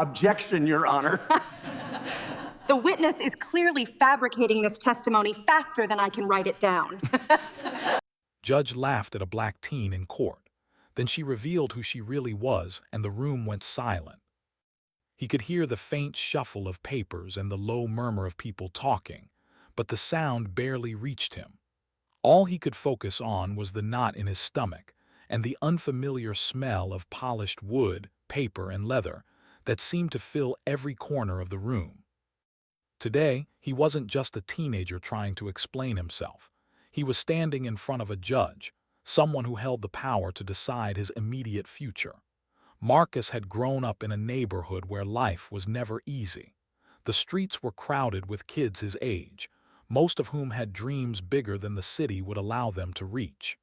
Objection, Your Honor. The witness is clearly fabricating this testimony faster than I can write it down. Judge laughed at a black teen in court. Then she revealed who she really was, and the room went silent. He could hear the faint shuffle of papers and the low murmur of people talking, but the sound barely reached him. All he could focus on was the knot in his stomach and the unfamiliar smell of polished wood, paper, and leather that seemed to fill every corner of the room. Today, he wasn't just a teenager trying to explain himself. He was standing in front of a judge, someone who held the power to decide his immediate future. Marcus had grown up in a neighborhood where life was never easy. The streets were crowded with kids his age, most of whom had dreams bigger than the city would allow them to reach.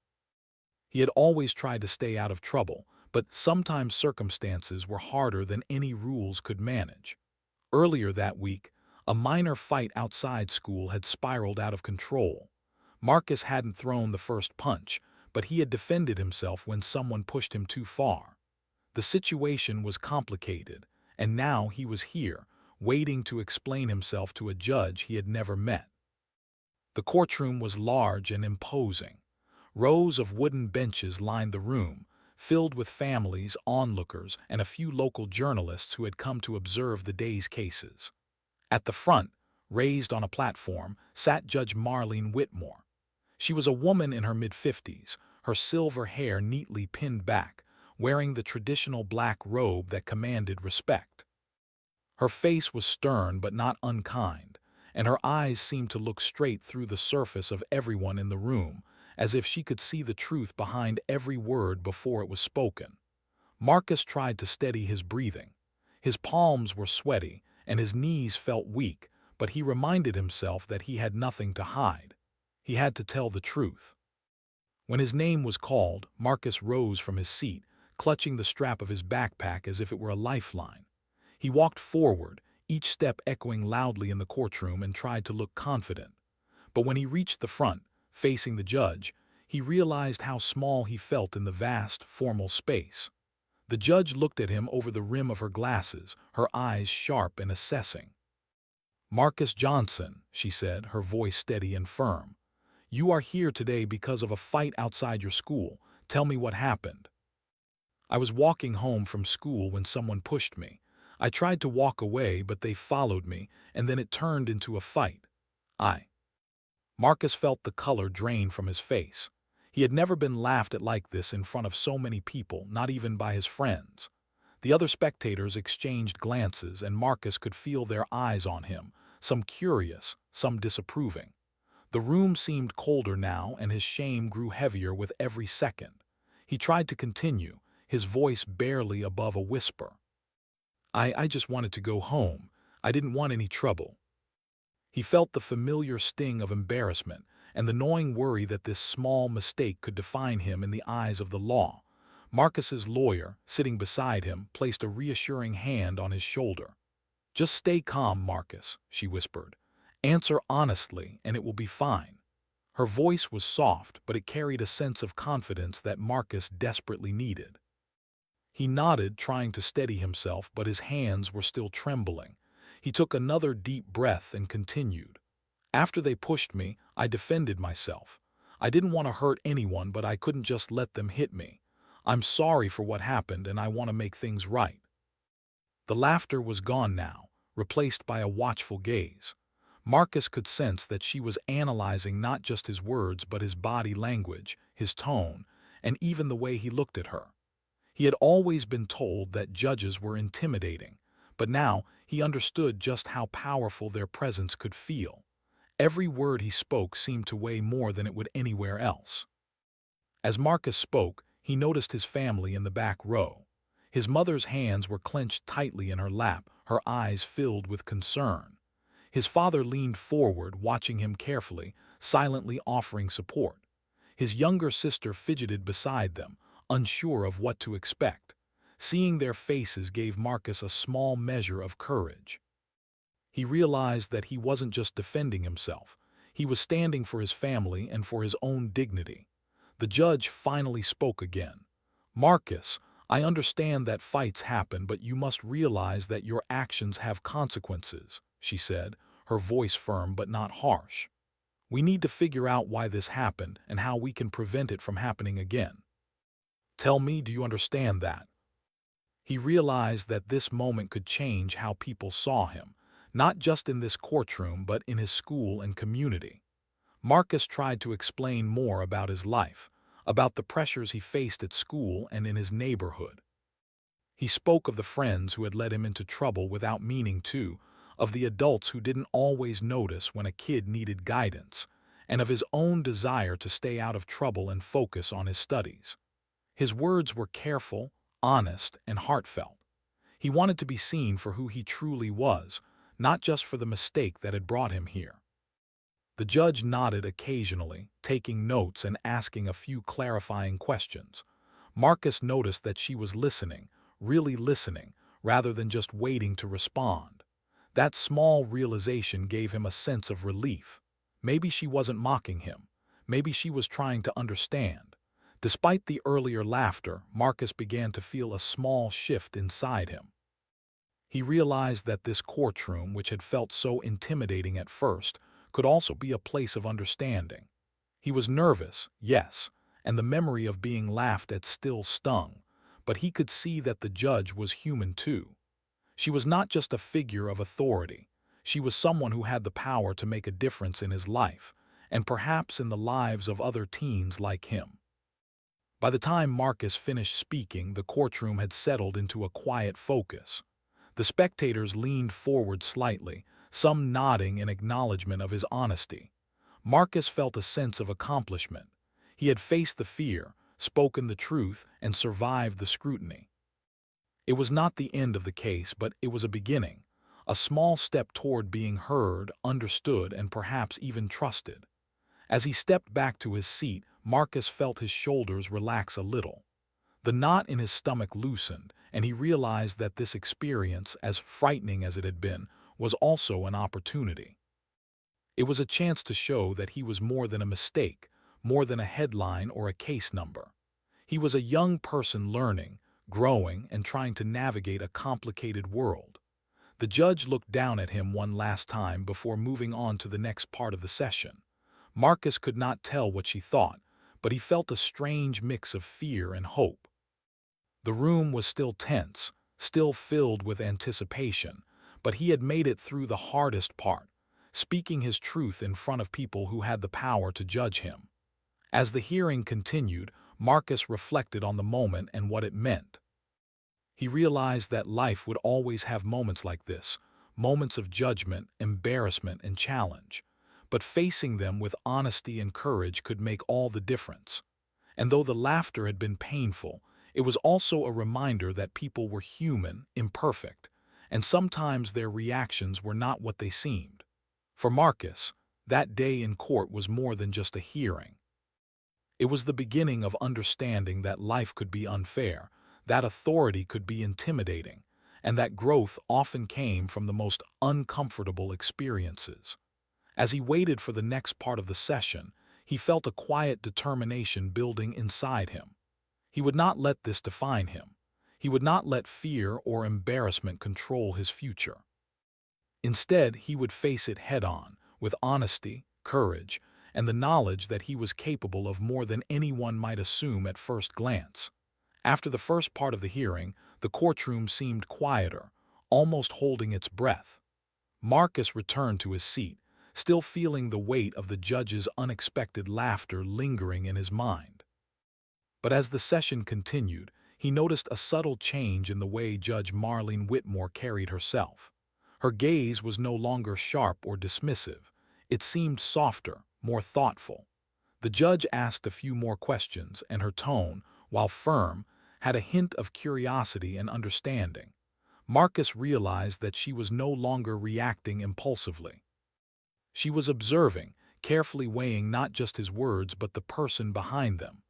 He had always tried to stay out of trouble, but sometimes circumstances were harder than any rules could manage. Earlier that week, a minor fight outside school had spiraled out of control. Marcus hadn't thrown the first punch, but he had defended himself when someone pushed him too far. The situation was complicated, and now he was here, waiting to explain himself to a judge he had never met. The courtroom was large and imposing. Rows of wooden benches lined the room, filled with families, onlookers, and a few local journalists who had come to observe the day's cases. At the front, raised on a platform, sat Judge Marlene Whitmore. She was a woman in her mid-50s, her silver hair neatly pinned back, wearing the traditional black robe that commanded respect. Her face was stern but not unkind, and her eyes seemed to look straight through the surface of everyone in the room, as if she could see the truth behind every word before it was spoken. Marcus tried to steady his breathing. His palms were sweaty, and his knees felt weak, but he reminded himself that he had nothing to hide. He had to tell the truth. When his name was called, Marcus rose from his seat, clutching the strap of his backpack as if it were a lifeline. He walked forward, each step echoing loudly in the courtroom, and tried to look confident. But when he reached the front, facing the judge, he realized how small he felt in the vast, formal space. The judge looked at him over the rim of her glasses, her eyes sharp and assessing. "Marcus Johnson," she said, her voice steady and firm. "You are here today because of a fight outside your school. Tell me what happened." "I was walking home from school when someone pushed me. I tried to walk away, but they followed me, and then it turned into a fight. Marcus felt the color drain from his face. He had never been laughed at like this in front of so many people, not even by his friends. The other spectators exchanged glances, and Marcus could feel their eyes on him, some curious, some disapproving. The room seemed colder now, and his shame grew heavier with every second. He tried to continue, his voice barely above a whisper. I just wanted to go home. I didn't want any trouble." He felt the familiar sting of embarrassment and the gnawing worry that this small mistake could define him in the eyes of the law. Marcus's lawyer, sitting beside him, placed a reassuring hand on his shoulder. "Just stay calm, Marcus," she whispered. "Answer honestly, and it will be fine." Her voice was soft, but it carried a sense of confidence that Marcus desperately needed. He nodded, trying to steady himself, but his hands were still trembling. He took another deep breath and continued. "After they pushed me, I defended myself. I didn't want to hurt anyone, but I couldn't just let them hit me. I'm sorry for what happened, and I want to make things right." The laughter was gone now, replaced by a watchful gaze. Marcus could sense that she was analyzing not just his words but his body language, his tone, and even the way he looked at her. He had always been told that judges were intimidating, but now he understood just how powerful their presence could feel. Every word he spoke seemed to weigh more than it would anywhere else. As Marcus spoke, he noticed his family in the back row. His mother's hands were clenched tightly in her lap, her eyes filled with concern. His father leaned forward, watching him carefully, silently offering support. His younger sister fidgeted beside them, unsure of what to expect. Seeing their faces gave Marcus a small measure of courage. He realized that he wasn't just defending himself. He was standing for his family and for his own dignity. The judge finally spoke again. "Marcus, I understand that fights happen, but you must realize that your actions have consequences, she said, her voice firm but not harsh. We need to figure out why this happened and how we can prevent it from happening again. Tell me, do you understand that? He realized that this moment could change how people saw him, not just in this courtroom but in his school and community. Marcus tried to explain more about his life, about the pressures he faced at school and in his neighborhood. He spoke of the friends who had led him into trouble without meaning to, of the adults who didn't always notice when a kid needed guidance, and of his own desire to stay out of trouble and focus on his studies. His words were careful, honest, and heartfelt. He wanted to be seen for who he truly was, not just for the mistake that had brought him here. The judge nodded occasionally, taking notes and asking a few clarifying questions. Marcus noticed that she was listening, really listening, rather than just waiting to respond. That small realization gave him a sense of relief. Maybe she wasn't mocking him. Maybe she was trying to understand. Despite the earlier laughter, Marcus began to feel a small shift inside him. He realized that this courtroom, which had felt so intimidating at first, could also be a place of understanding. He was nervous, yes, and the memory of being laughed at still stung, but he could see that the judge was human too. She was not just a figure of authority. She was someone who had the power to make a difference in his life, and perhaps in the lives of other teens like him. By the time Marcus finished speaking, the courtroom had settled into a quiet focus. The spectators leaned forward slightly, some nodding in acknowledgement of his honesty. Marcus felt a sense of accomplishment. He had faced the fear, spoken the truth, and survived the scrutiny. It was not the end of the case, but it was a beginning, a small step toward being heard, understood, and perhaps even trusted. As he stepped back to his seat, Marcus felt his shoulders relax a little. The knot in his stomach loosened, and he realized that this experience, as frightening as it had been, was also an opportunity. It was a chance to show that he was more than a mistake, more than a headline or a case number. He was a young person learning, growing, and trying to navigate a complicated world. The judge looked down at him one last time before moving on to the next part of the session. Marcus could not tell what she thought, but he felt a strange mix of fear and hope. The room was still tense, still filled with anticipation, but he had made it through the hardest part, speaking his truth in front of people who had the power to judge him. As the hearing continued, Marcus reflected on the moment and what it meant. He realized that life would always have moments like this, moments of judgment, embarrassment, and challenge. But facing them with honesty and courage could make all the difference. And though the laughter had been painful, it was also a reminder that people were human, imperfect, and sometimes their reactions were not what they seemed. For Marcus, that day in court was more than just a hearing. It was the beginning of understanding that life could be unfair, that authority could be intimidating, and that growth often came from the most uncomfortable experiences. As he waited for the next part of the session, he felt a quiet determination building inside him. He would not let this define him. He would not let fear or embarrassment control his future. Instead, he would face it head-on, with honesty, courage, and the knowledge that he was capable of more than anyone might assume at first glance. After the first part of the hearing, the courtroom seemed quieter, almost holding its breath. Marcus returned to his seat, still feeling the weight of the judge's unexpected laughter lingering in his mind. But as the session continued, he noticed a subtle change in the way Judge Marlene Whitmore carried herself. Her gaze was no longer sharp or dismissive. It seemed softer, more thoughtful. The judge asked a few more questions, and her tone, while firm, had a hint of curiosity and understanding. Marcus realized that she was no longer reacting impulsively. She was observing, carefully weighing not just his words but the person behind them.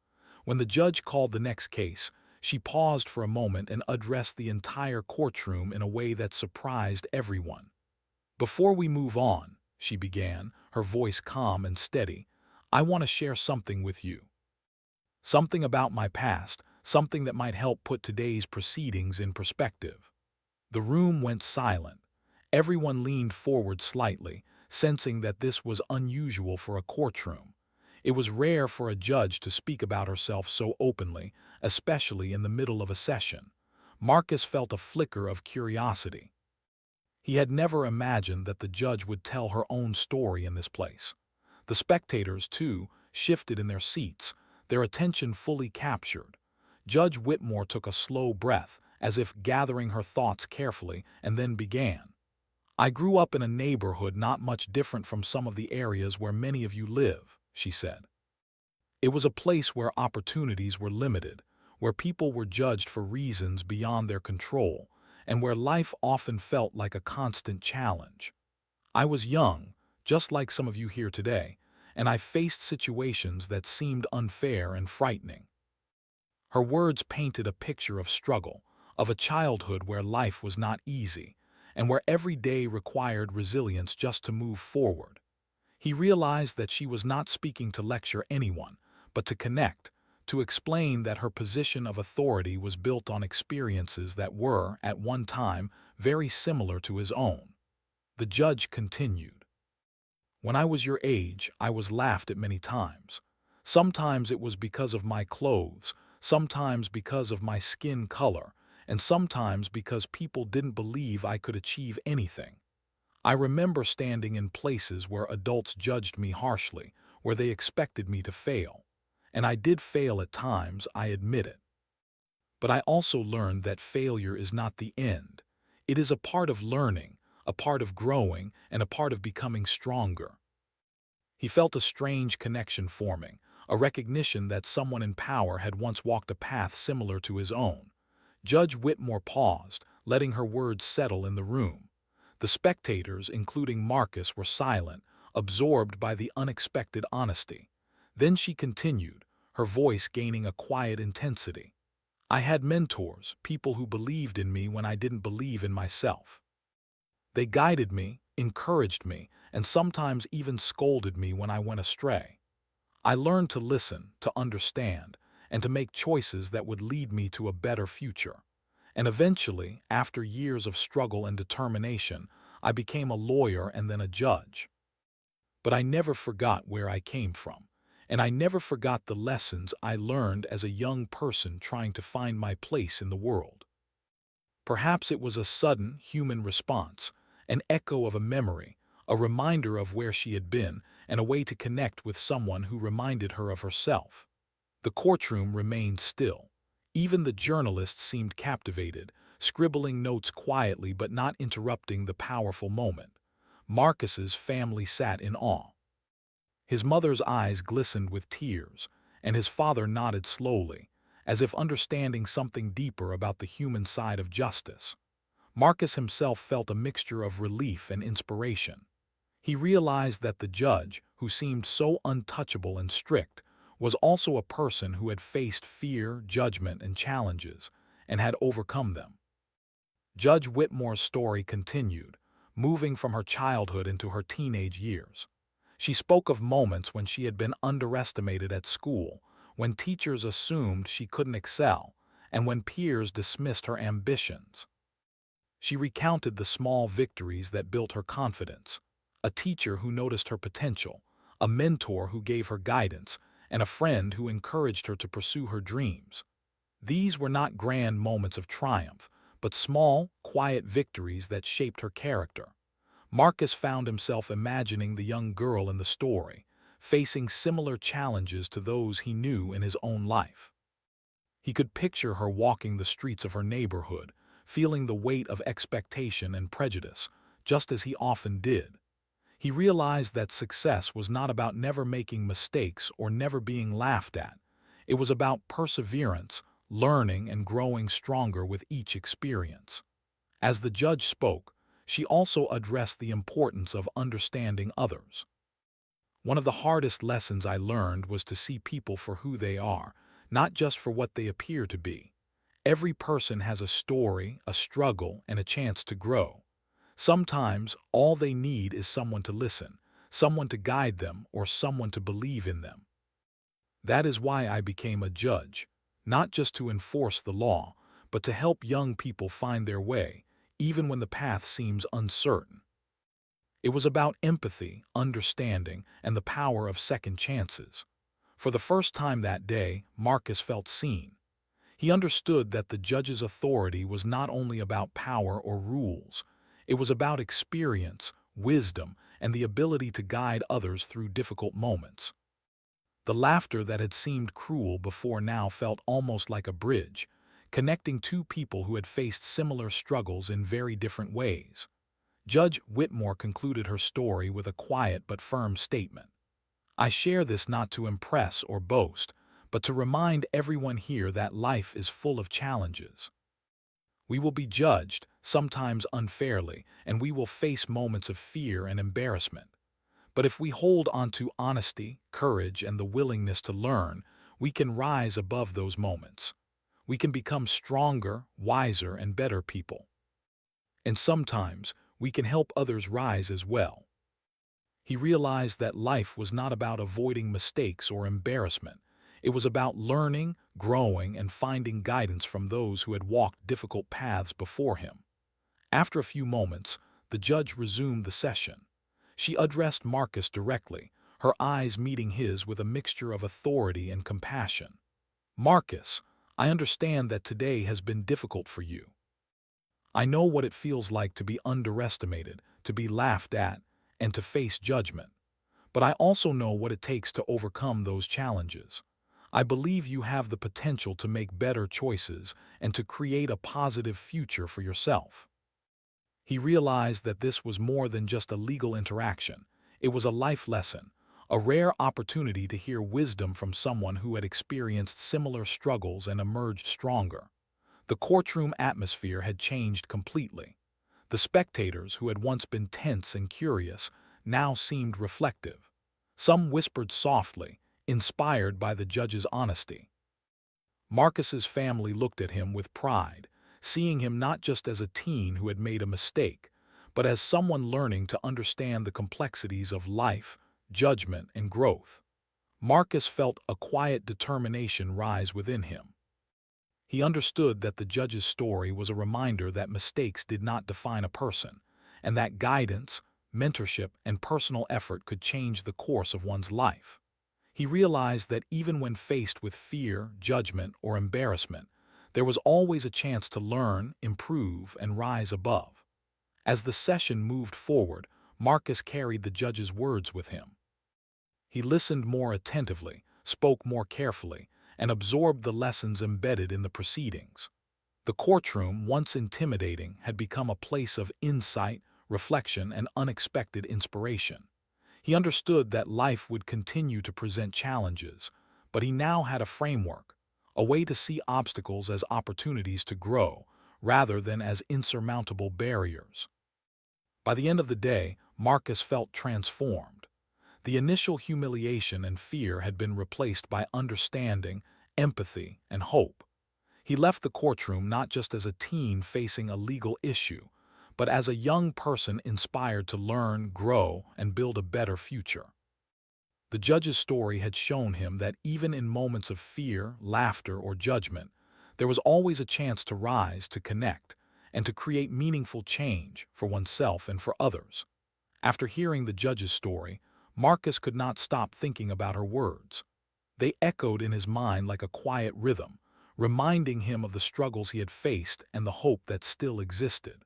When the judge called the next case, she paused for a moment and addressed the entire courtroom in a way that surprised everyone. "Before we move on," she began, her voice calm and steady, "I want to share something with you. Something about my past, something that might help put today's proceedings in perspective. The room went silent. Everyone leaned forward slightly, sensing that this was unusual for a courtroom. It was rare for a judge to speak about herself so openly, especially in the middle of a session. Marcus felt a flicker of curiosity. He had never imagined that the judge would tell her own story in this place. The spectators, too, shifted in their seats, their attention fully captured. Judge Whitmore took a slow breath, as if gathering her thoughts carefully, and then began. "I grew up in a neighborhood not much different from some of the areas where many of you live," she said. "It was a place where opportunities were limited, where people were judged for reasons beyond their control, and where life often felt like a constant challenge. I was young, just like some of you here today, and I faced situations that seemed unfair and frightening." Her words painted a picture of struggle, of a childhood where life was not easy, and where every day required resilience just to move forward. He realized that she was not speaking to lecture anyone, but to connect, to explain that her position of authority was built on experiences that were, at one time, very similar to his own. The judge continued. "When I was your age, I was laughed at many times. Sometimes it was because of my clothes, sometimes because of my skin color, and sometimes because people didn't believe I could achieve anything. I remember standing in places where adults judged me harshly, where they expected me to fail. And I did fail at times, I admit it. But I also learned that failure is not the end. It is a part of learning, a part of growing, and a part of becoming stronger." He felt a strange connection forming, a recognition that someone in power had once walked a path similar to his own. Judge Whitmore paused, letting her words settle in the room. The spectators, including Marcus, were silent, absorbed by the unexpected honesty. Then she continued, her voice gaining a quiet intensity. "I had mentors, people who believed in me when I didn't believe in myself. They guided me, encouraged me, and sometimes even scolded me when I went astray. I learned to listen, to understand, and to make choices that would lead me to a better future. And eventually, after years of struggle and determination, I became a lawyer and then a judge. But I never forgot where I came from, and I never forgot the lessons I learned as a young person trying to find my place in the world." Perhaps it was a sudden, human response, an echo of a memory, a reminder of where she had been, and a way to connect with someone who reminded her of herself. The courtroom remained still. Even the journalists seemed captivated, scribbling notes quietly but not interrupting the powerful moment. Marcus's family sat in awe. His mother's eyes glistened with tears, and his father nodded slowly, as if understanding something deeper about the human side of justice. Marcus himself felt a mixture of relief and inspiration. He realized that the judge, who seemed so untouchable and strict, was also a person who had faced fear, judgment, and challenges, and had overcome them. Judge Whitmore's story continued, moving from her childhood into her teenage years. She spoke of moments when she had been underestimated at school, when teachers assumed she couldn't excel, and when peers dismissed her ambitions. She recounted the small victories that built her confidence: a teacher who noticed her potential, a mentor who gave her guidance, and a friend who encouraged her to pursue her dreams. These were not grand moments of triumph, but small, quiet victories that shaped her character. Marcus found himself imagining the young girl in the story, facing similar challenges to those he knew in his own life. He could picture her walking the streets of her neighborhood, feeling the weight of expectation and prejudice, just as he often did. He realized that success was not about never making mistakes or never being laughed at. It was about perseverance, learning, and growing stronger with each experience. As the judge spoke, she also addressed the importance of understanding others. "One of the hardest lessons I learned was to see people for who they are, not just for what they appear to be. Every person has a story, a struggle, and a chance to grow. Sometimes all they need is someone to listen, someone to guide them, or someone to believe in them. That is why I became a judge, not just to enforce the law, but to help young people find their way, even when the path seems uncertain. It was about empathy, understanding, and the power of second chances. For the first time that day, Marcus felt seen. He understood that the judge's authority was not only about power or rules, it was about experience, wisdom, and the ability to guide others through difficult moments. The laughter that had seemed cruel before now felt almost like a bridge, connecting two people who had faced similar struggles in very different ways. Judge Whitmore concluded her story with a quiet but firm statement. I share this not to impress or boast, but to remind everyone here that life is full of challenges. We will be judged, sometimes unfairly, and we will face moments of fear and embarrassment. But if we hold on to honesty, courage, and the willingness to learn, we can rise above those moments. We can become stronger, wiser, and better people. And sometimes, we can help others rise as well. He realized that life was not about avoiding mistakes or embarrassment. It was about learning, growing, and finding guidance from those who had walked difficult paths before him. After a few moments, the judge resumed the session. She addressed Marcus directly, her eyes meeting his with a mixture of authority and compassion. Marcus, I understand that today has been difficult for you. I know what it feels like to be underestimated, to be laughed at, and to face judgment. But I also know what it takes to overcome those challenges. I believe you have the potential to make better choices and to create a positive future for yourself. He realized that this was more than just a legal interaction. It was a life lesson, a rare opportunity to hear wisdom from someone who had experienced similar struggles and emerged stronger. The courtroom atmosphere had changed completely. The spectators, who had once been tense and curious, now seemed reflective. Some whispered softly, inspired by the judge's honesty. Marcus's family looked at him with pride, seeing him not just as a teen who had made a mistake, but as someone learning to understand the complexities of life, judgment, and growth. Marcus felt a quiet determination rise within him. He understood that the judge's story was a reminder that mistakes did not define a person, and that guidance, mentorship, and personal effort could change the course of one's life. He realized that even when faced with fear, judgment, or embarrassment, there was always a chance to learn, improve, and rise above. As the session moved forward, Marcus carried the judge's words with him. He listened more attentively, spoke more carefully, and absorbed the lessons embedded in the proceedings. The courtroom, once intimidating, had become a place of insight, reflection, and unexpected inspiration. He understood that life would continue to present challenges, but he now had a framework, a way to see obstacles as opportunities to grow, rather than as insurmountable barriers. By the end of the day, Marcus felt transformed. The initial humiliation and fear had been replaced by understanding, empathy, and hope. He left the courtroom not just as a teen facing a legal issue, but as a young person inspired to learn, grow, and build a better future. The judge's story had shown him that even in moments of fear, laughter, or judgment, there was always a chance to rise, to connect, and to create meaningful change for oneself and for others. After hearing the judge's story, Marcus could not stop thinking about her words. They echoed in his mind like a quiet rhythm, reminding him of the struggles he had faced and the hope that still existed.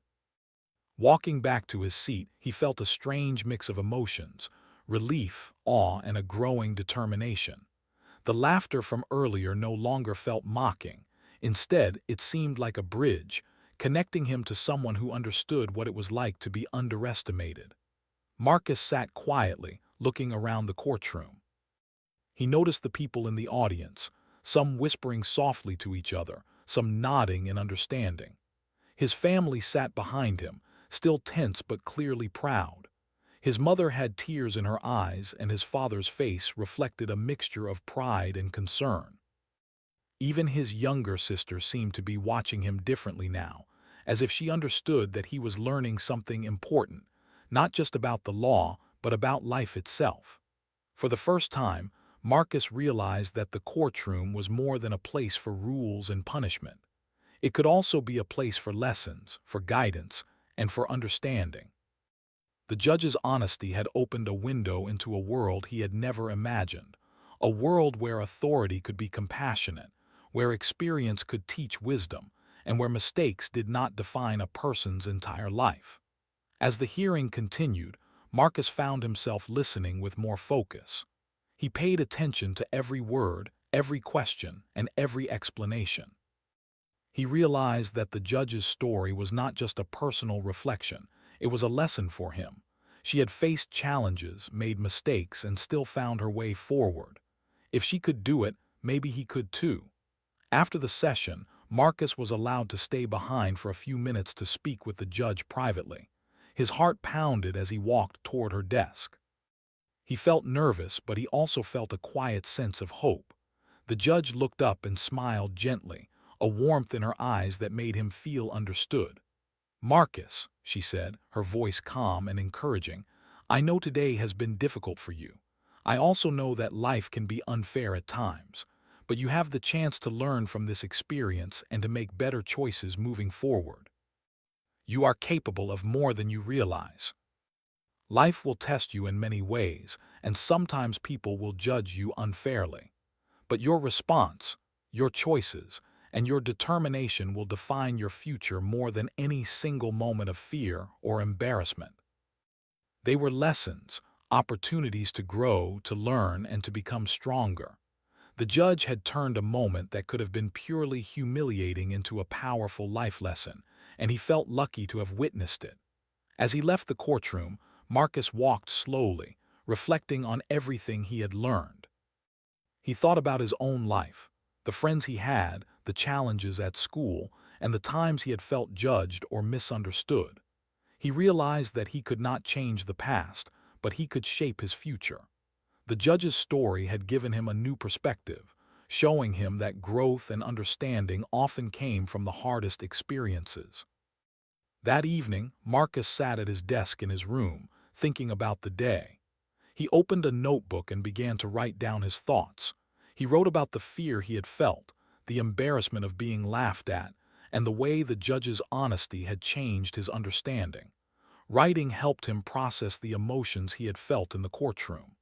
Walking back to his seat, he felt a strange mix of emotions: relief, awe, and a growing determination. The laughter from earlier no longer felt mocking. Instead, it seemed like a bridge, connecting him to someone who understood what it was like to be underestimated. Marcus sat quietly, looking around the courtroom. He noticed the people in the audience, some whispering softly to each other, some nodding in understanding. His family sat behind him, still tense but clearly proud. His mother had tears in her eyes, and his father's face reflected a mixture of pride and concern. Even his younger sister seemed to be watching him differently now, as if she understood that he was learning something important, not just about the law, but about life itself. For the first time, Marcus realized that the courtroom was more than a place for rules and punishment. It could also be a place for lessons, for guidance, and for understanding. The judge's honesty had opened a window into a world he had never imagined, a world where authority could be compassionate, where experience could teach wisdom, and where mistakes did not define a person's entire life. As the hearing continued, Marcus found himself listening with more focus. He paid attention to every word, every question, and every explanation. He realized that the judge's story was not just a personal reflection, it was a lesson for him. She had faced challenges, made mistakes, and still found her way forward. If she could do it, maybe he could too. After the session, Marcus was allowed to stay behind for a few minutes to speak with the judge privately. His heart pounded as he walked toward her desk. He felt nervous, but he also felt a quiet sense of hope. The judge looked up and smiled gently, a warmth in her eyes that made him feel understood. "Marcus," she said, her voice calm and encouraging, "I know today has been difficult for you. I also know that life can be unfair at times, but you have the chance to learn from this experience and to make better choices moving forward. You are capable of more than you realize. Life will test you in many ways, and sometimes people will judge you unfairly. But your response, your choices, and your determination will define your future more than any single moment of fear or embarrassment." They were lessons, opportunities to grow, to learn, and to become stronger. The judge had turned a moment that could have been purely humiliating into a powerful life lesson, and he felt lucky to have witnessed it. As he left the courtroom, Marcus walked slowly, reflecting on everything he had learned. He thought about his own life, the friends he had, the challenges at school, and the times he had felt judged or misunderstood. He realized that he could not change the past, but he could shape his future. The judge's story had given him a new perspective, showing him that growth and understanding often came from the hardest experiences. That evening, Marcus sat at his desk in his room, thinking about the day. He opened a notebook and began to write down his thoughts. He wrote about the fear he had felt, the embarrassment of being laughed at, and the way the judge's honesty had changed his understanding. Writing helped him process the emotions he had felt in the courtroom.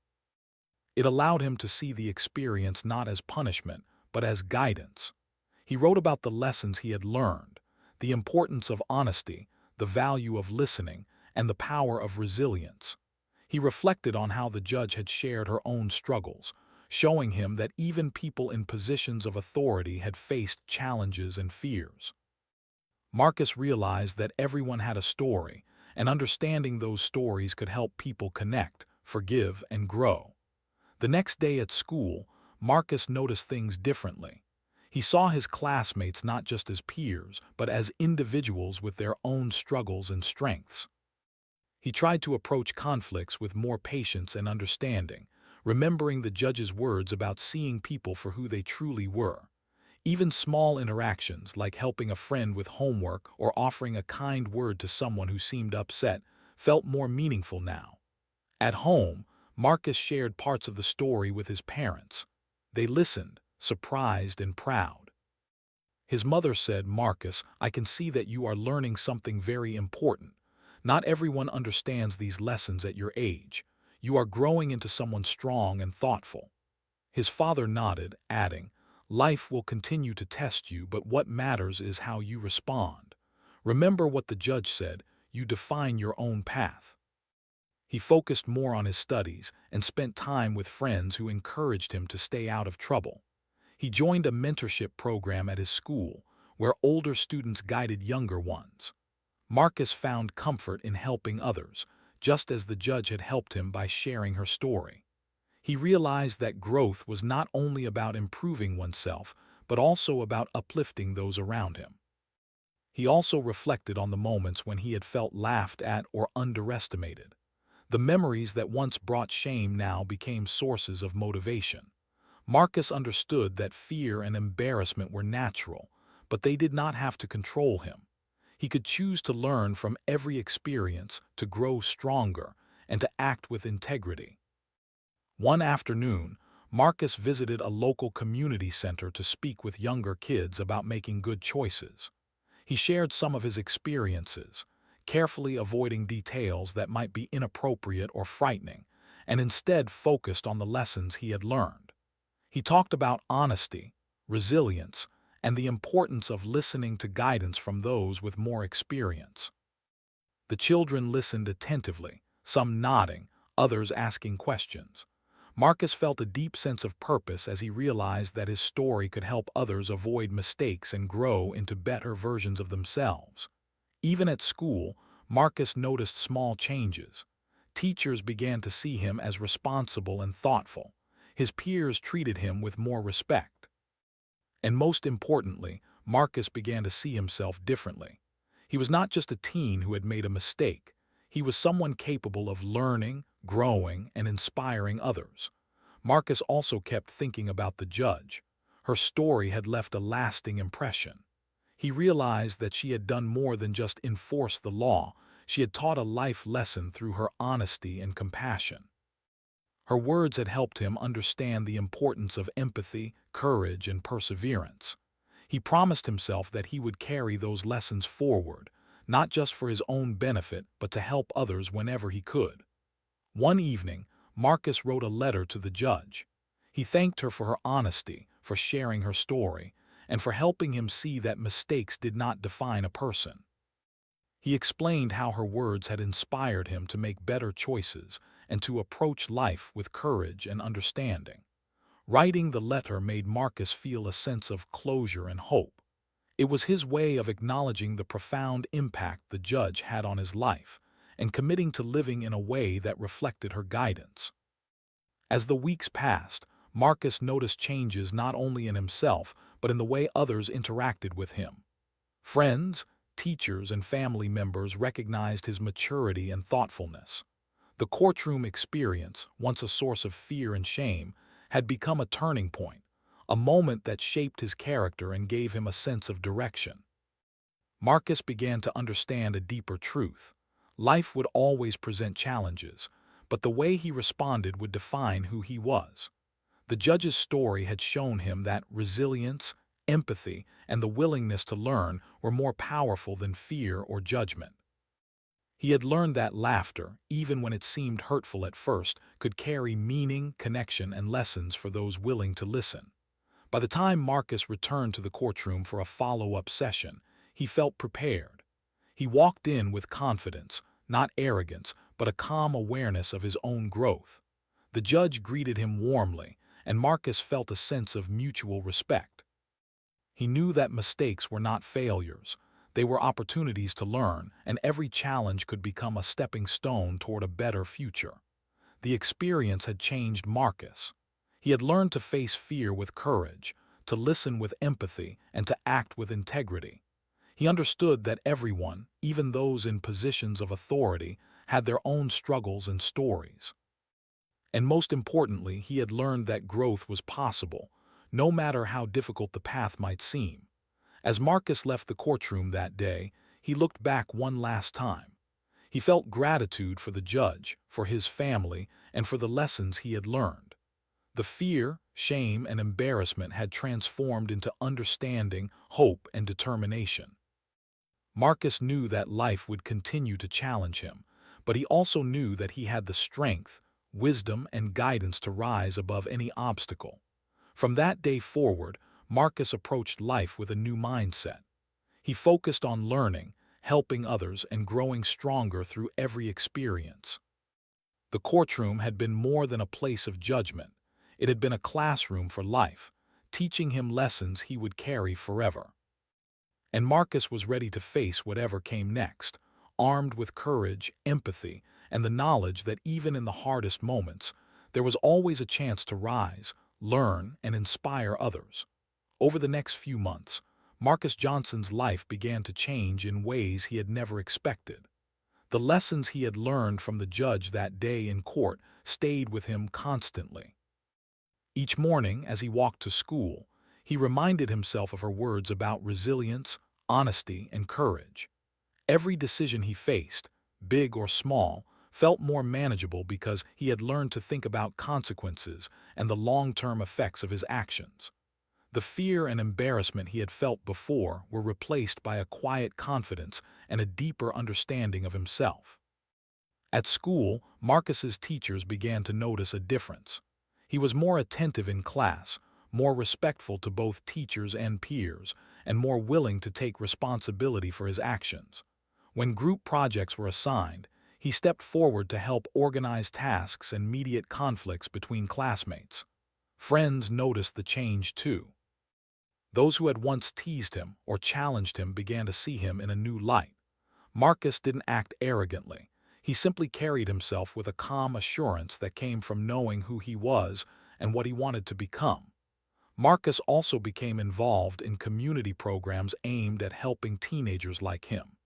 It allowed him to see the experience not as punishment, but as guidance. He wrote about the lessons he had learned, the importance of honesty, the value of listening, and the power of resilience. He reflected on how the judge had shared her own struggles, showing him that even people in positions of authority had faced challenges and fears. Marcus realized that everyone had a story, and understanding those stories could help people connect, forgive, and grow. The next day at school, Marcus noticed things differently. He saw his classmates not just as peers, but as individuals with their own struggles and strengths. He tried to approach conflicts with more patience and understanding, remembering the judge's words about seeing people for who they truly were. Even small interactions, like helping a friend with homework or offering a kind word to someone who seemed upset, felt more meaningful now. At home, Marcus shared parts of the story with his parents. They listened, surprised and proud. His mother said, "Marcus, I can see that you are learning something very important. Not everyone understands these lessons at your age. You are growing into someone strong and thoughtful." His father nodded, adding, "Life will continue to test you, but what matters is how you respond. Remember what the judge said, you define your own path." He focused more on his studies and spent time with friends who encouraged him to stay out of trouble. He joined a mentorship program at his school, where older students guided younger ones. Marcus found comfort in helping others, just as the judge had helped him by sharing her story. He realized that growth was not only about improving oneself, but also about uplifting those around him. He also reflected on the moments when he had felt laughed at or underestimated. The memories that once brought shame now became sources of motivation. Marcus understood that fear and embarrassment were natural, but they did not have to control him. He could choose to learn from every experience, to grow stronger, and to act with integrity. One afternoon, Marcus visited a local community center to speak with younger kids about making good choices. He shared some of his experiences, carefully avoiding details that might be inappropriate or frightening, and instead focused on the lessons he had learned. He talked about honesty, resilience, and the importance of listening to guidance from those with more experience. The children listened attentively, some nodding, others asking questions. Marcus felt a deep sense of purpose as he realized that his story could help others avoid mistakes and grow into better versions of themselves. Even at school, Marcus noticed small changes. Teachers began to see him as responsible and thoughtful. His peers treated him with more respect. And most importantly, Marcus began to see himself differently. He was not just a teen who had made a mistake. He was someone capable of learning, growing, and inspiring others. Marcus also kept thinking about the judge. Her story had left a lasting impression. He realized that she had done more than just enforce the law. She had taught a life lesson through her honesty and compassion. Her words had helped him understand the importance of empathy, courage, and perseverance. He promised himself that he would carry those lessons forward, not just for his own benefit, but to help others whenever he could. One evening, Marcus wrote a letter to the judge. He thanked her for her honesty, for sharing her story, and for helping him see that mistakes did not define a person. He explained how her words had inspired him to make better choices and to approach life with courage and understanding. Writing the letter made Marcus feel a sense of closure and hope. It was his way of acknowledging the profound impact the judge had on his life and committing to living in a way that reflected her guidance. As the weeks passed, Marcus noticed changes not only in himself but in the way others interacted with him. Friends, teachers, and family members recognized his maturity and thoughtfulness. The courtroom experience, once a source of fear and shame, had become a turning point, a moment that shaped his character and gave him a sense of direction. Marcus began to understand a deeper truth. Life would always present challenges, but the way he responded would define who he was. The judge's story had shown him that resilience, empathy, and the willingness to learn were more powerful than fear or judgment. He had learned that laughter, even when it seemed hurtful at first, could carry meaning, connection, and lessons for those willing to listen. By the time Marcus returned to the courtroom for a follow-up session, he felt prepared. He walked in with confidence, not arrogance, but a calm awareness of his own growth. The judge greeted him warmly, and Marcus felt a sense of mutual respect. He knew that mistakes were not failures. They were opportunities to learn, and every challenge could become a stepping stone toward a better future. The experience had changed Marcus. He had learned to face fear with courage, to listen with empathy, and to act with integrity. He understood that everyone, even those in positions of authority, had their own struggles and stories. And most importantly, he had learned that growth was possible, no matter how difficult the path might seem. As Marcus left the courtroom that day, he looked back one last time. He felt gratitude for the judge, for his family, and for the lessons he had learned. The fear, shame, and embarrassment had transformed into understanding, hope, and determination. Marcus knew that life would continue to challenge him, but he also knew that he had the strength, wisdom, and guidance to rise above any obstacle. From that day forward, Marcus approached life with a new mindset. He focused on learning, helping others, and growing stronger through every experience. The courtroom had been more than a place of judgment. It had been a classroom for life, teaching him lessons he would carry forever. And Marcus was ready to face whatever came next, armed with courage, empathy, and the knowledge that even in the hardest moments, there was always a chance to rise, learn, and inspire others. Over the next few months, Marcus Johnson's life began to change in ways he had never expected. The lessons he had learned from the judge that day in court stayed with him constantly. Each morning, as he walked to school, he reminded himself of her words about resilience, honesty, and courage. Every decision he faced, big or small, felt more manageable because he had learned to think about consequences and the long-term effects of his actions. The fear and embarrassment he had felt before were replaced by a quiet confidence and a deeper understanding of himself. At school, Marcus's teachers began to notice a difference. He was more attentive in class, more respectful to both teachers and peers, and more willing to take responsibility for his actions. When group projects were assigned, he stepped forward to help organize tasks and mediate conflicts between classmates. Friends noticed the change too. Those who had once teased him or challenged him began to see him in a new light. Marcus didn't act arrogantly. He simply carried himself with a calm assurance that came from knowing who he was and what he wanted to become. Marcus also became involved in community programs aimed at helping teenagers like him.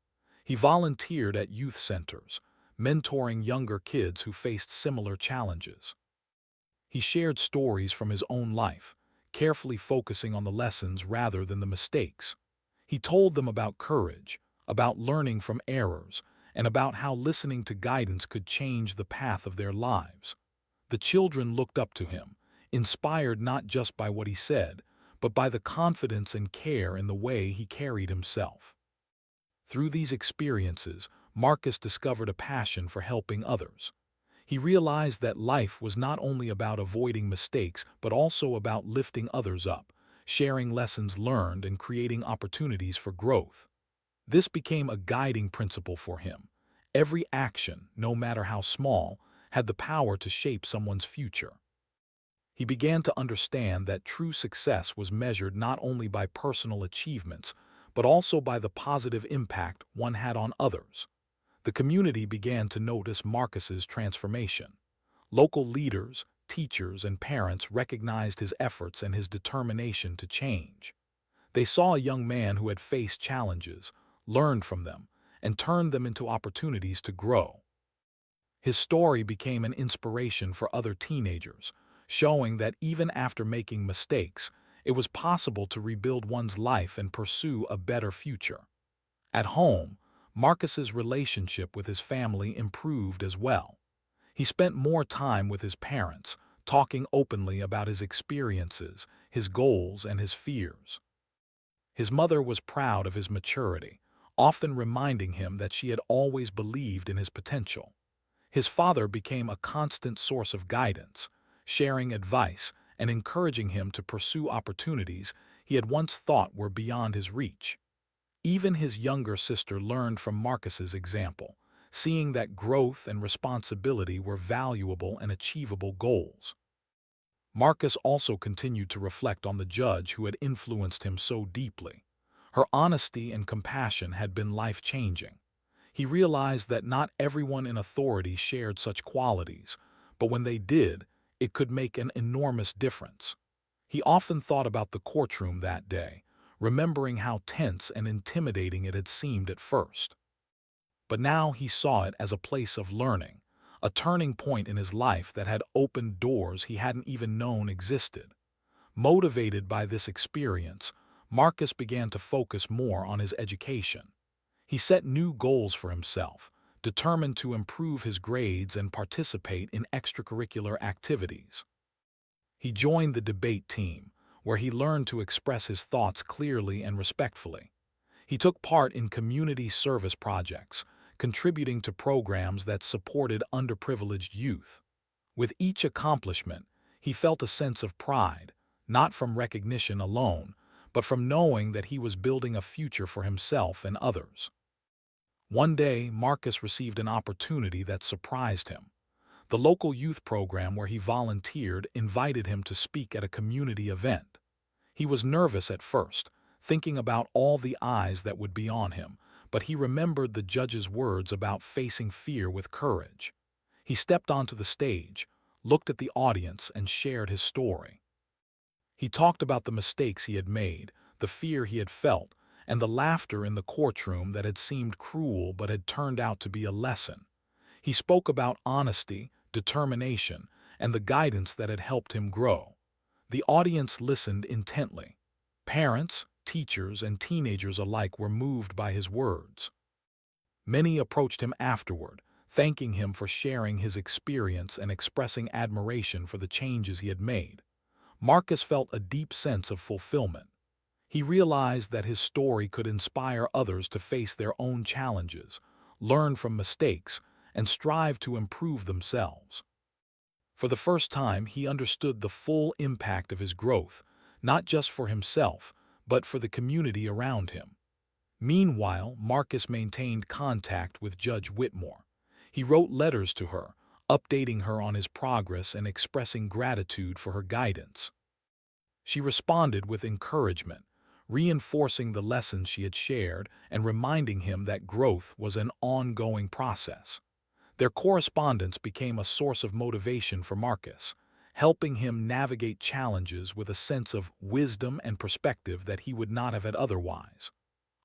He volunteered at youth centers, mentoring younger kids who faced similar challenges. He shared stories from his own life, carefully focusing on the lessons rather than the mistakes. He told them about courage, about learning from errors, and about how listening to guidance could change the path of their lives. The children looked up to him, inspired not just by what he said, but by the confidence and care in the way he carried himself. Through these experiences, Marcus discovered a passion for helping others. He realized that life was not only about avoiding mistakes, but also about lifting others up, sharing lessons learned, and creating opportunities for growth. This became a guiding principle for him. Every action, no matter how small, had the power to shape someone's future. He began to understand that true success was measured not only by personal achievements, but also by the positive impact one had on others. The community began to notice Marcus's transformation. Local leaders, teachers, and parents recognized his efforts and his determination to change. They saw a young man who had faced challenges, learned from them, and turned them into opportunities to grow. His story became an inspiration for other teenagers, showing that even after making mistakes, it was possible to rebuild one's life and pursue a better future. At home, Marcus's relationship with his family improved as well. He spent more time with his parents, talking openly about his experiences, his goals, and his fears. His mother was proud of his maturity, often reminding him that she had always believed in his potential. His father became a constant source of guidance, sharing advice and encouraging him to pursue opportunities he had once thought were beyond his reach. Even his younger sister learned from Marcus's example, seeing that growth and responsibility were valuable and achievable goals. Marcus also continued to reflect on the judge who had influenced him so deeply. Her honesty and compassion had been life-changing. He realized that not everyone in authority shared such qualities, but when they did, it could make an enormous difference. He often thought about the courtroom that day, remembering how tense and intimidating it had seemed at first. But now he saw it as a place of learning, a turning point in his life that had opened doors he hadn't even known existed. Motivated by this experience, Marcus began to focus more on his education. He set new goals for himself, determined to improve his grades and participate in extracurricular activities. He joined the debate team, where he learned to express his thoughts clearly and respectfully. He took part in community service projects, contributing to programs that supported underprivileged youth. With each accomplishment, he felt a sense of pride, not from recognition alone, but from knowing that he was building a future for himself and others. One day, Marcus received an opportunity that surprised him. The local youth program where he volunteered invited him to speak at a community event. He was nervous at first, thinking about all the eyes that would be on him, but he remembered the judge's words about facing fear with courage. He stepped onto the stage, looked at the audience, and shared his story. He talked about the mistakes he had made, the fear he had felt, and the laughter in the courtroom that had seemed cruel but had turned out to be a lesson. He spoke about honesty, determination, and the guidance that had helped him grow. The audience listened intently. Parents, teachers, and teenagers alike were moved by his words. Many approached him afterward, thanking him for sharing his experience and expressing admiration for the changes he had made. Marcus felt a deep sense of fulfillment. He realized that his story could inspire others to face their own challenges, learn from mistakes, and strive to improve themselves. For the first time, he understood the full impact of his growth, not just for himself, but for the community around him. Meanwhile, Marcus maintained contact with Judge Whitmore. He wrote letters to her, updating her on his progress and expressing gratitude for her guidance. She responded with encouragement, reinforcing the lessons she had shared and reminding him that growth was an ongoing process. Their correspondence became a source of motivation for Marcus, helping him navigate challenges with a sense of wisdom and perspective that he would not have had otherwise.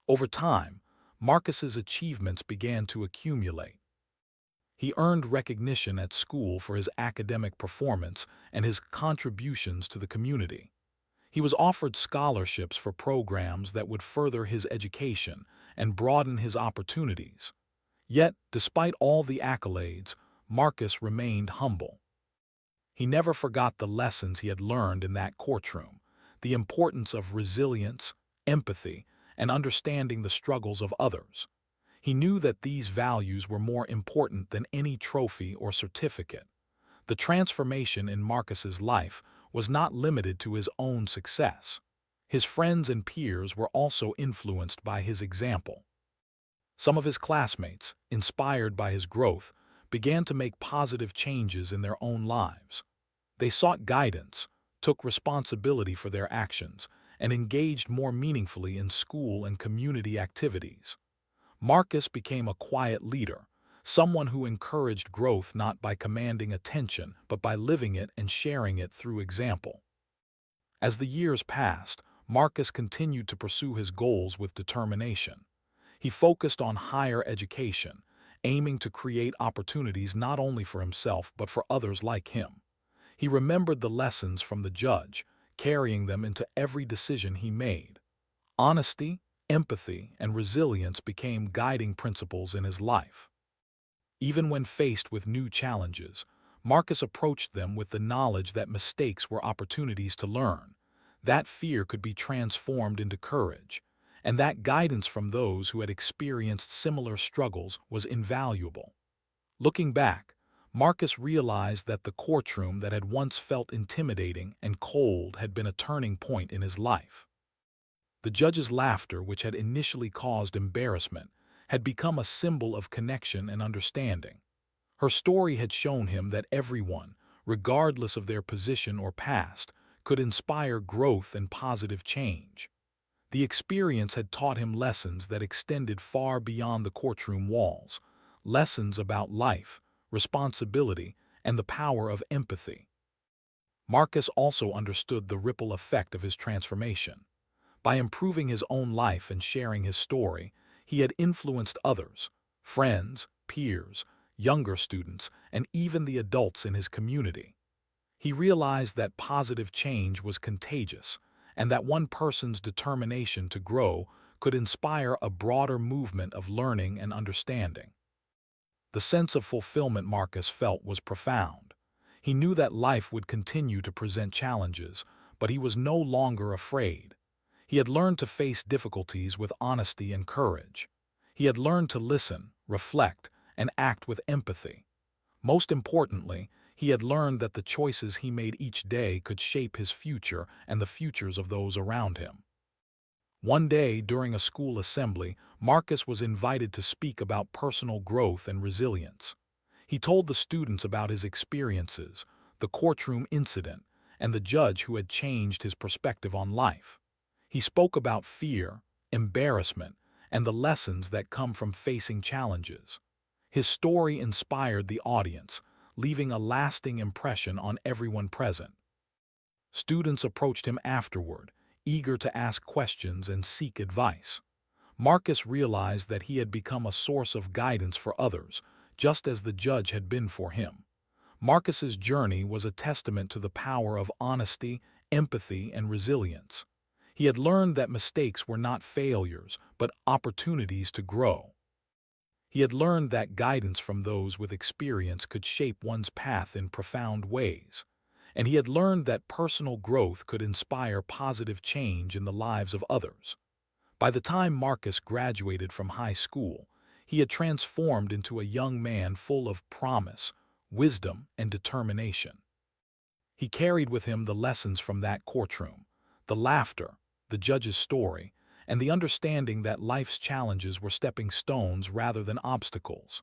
Over time, Marcus's achievements began to accumulate. He earned recognition at school for his academic performance and his contributions to the community. He was offered scholarships for programs that would further his education and broaden his opportunities. Yet, despite all the accolades, Marcus remained humble. He never forgot the lessons he had learned in that courtroom, the importance of resilience, empathy, and understanding the struggles of others. He knew that these values were more important than any trophy or certificate. The transformation in Marcus's life was not limited to his own success. His friends and peers were also influenced by his example. Some of his classmates, inspired by his growth, began to make positive changes in their own lives. They sought guidance, took responsibility for their actions, and engaged more meaningfully in school and community activities. Marcus became a quiet leader, someone who encouraged growth not by commanding attention, but by living it and sharing it through example. As the years passed, Marcus continued to pursue his goals with determination. He focused on higher education, aiming to create opportunities not only for himself but for others like him. He remembered the lessons from the judge, carrying them into every decision he made. Honesty, empathy, and resilience became guiding principles in his life. Even when faced with new challenges, Marcus approached them with the knowledge that mistakes were opportunities to learn, that fear could be transformed into courage, and that guidance from those who had experienced similar struggles was invaluable. Looking back, Marcus realized that the courtroom that had once felt intimidating and cold had been a turning point in his life. The judge's laughter, which had initially caused embarrassment, had become a symbol of connection and understanding. Her story had shown him that everyone, regardless of their position or past, could inspire growth and positive change. The experience had taught him lessons that extended far beyond the courtroom walls, lessons about life, responsibility, and the power of empathy. Marcus also understood the ripple effect of his transformation. By improving his own life and sharing his story, he had influenced others, friends, peers, younger students, and even the adults in his community. He realized that positive change was contagious, and that one person's determination to grow could inspire a broader movement of learning and understanding. The sense of fulfillment Marcus felt was profound. He knew that life would continue to present challenges, but he was no longer afraid. He had learned to face difficulties with honesty and courage. He had learned to listen, reflect, and act with empathy. Most importantly, he had learned that the choices he made each day could shape his future and the futures of those around him. One day, during a school assembly, Marcus was invited to speak about personal growth and resilience. He told the students about his experiences, the courtroom incident, and the judge who had changed his perspective on life. He spoke about fear, embarrassment, and the lessons that come from facing challenges. His story inspired the audience, leaving a lasting impression on everyone present. Students approached him afterward, eager to ask questions and seek advice. Marcus realized that he had become a source of guidance for others, just as the judge had been for him. Marcus's journey was a testament to the power of honesty, empathy, and resilience. He had learned that mistakes were not failures, but opportunities to grow. He had learned that guidance from those with experience could shape one's path in profound ways, and he had learned that personal growth could inspire positive change in the lives of others. By the time Marcus graduated from high school, he had transformed into a young man full of promise, wisdom, and determination. He carried with him the lessons from that courtroom, the laughter, the judge's story, and the understanding that life's challenges were stepping stones rather than obstacles.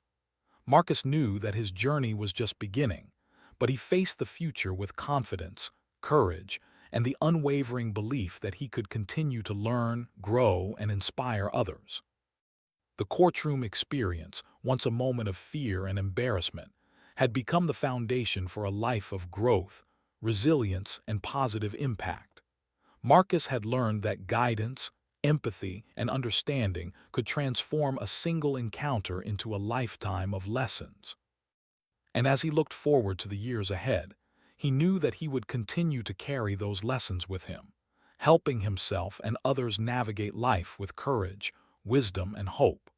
Marcus knew that his journey was just beginning, but he faced the future with confidence, courage, and the unwavering belief that he could continue to learn, grow, and inspire others. The courtroom experience, once a moment of fear and embarrassment, had become the foundation for a life of growth, resilience, and positive impact. Marcus had learned that guidance, empathy, and understanding could transform a single encounter into a lifetime of lessons. And as he looked forward to the years ahead, he knew that he would continue to carry those lessons with him, helping himself and others navigate life with courage, wisdom, and hope.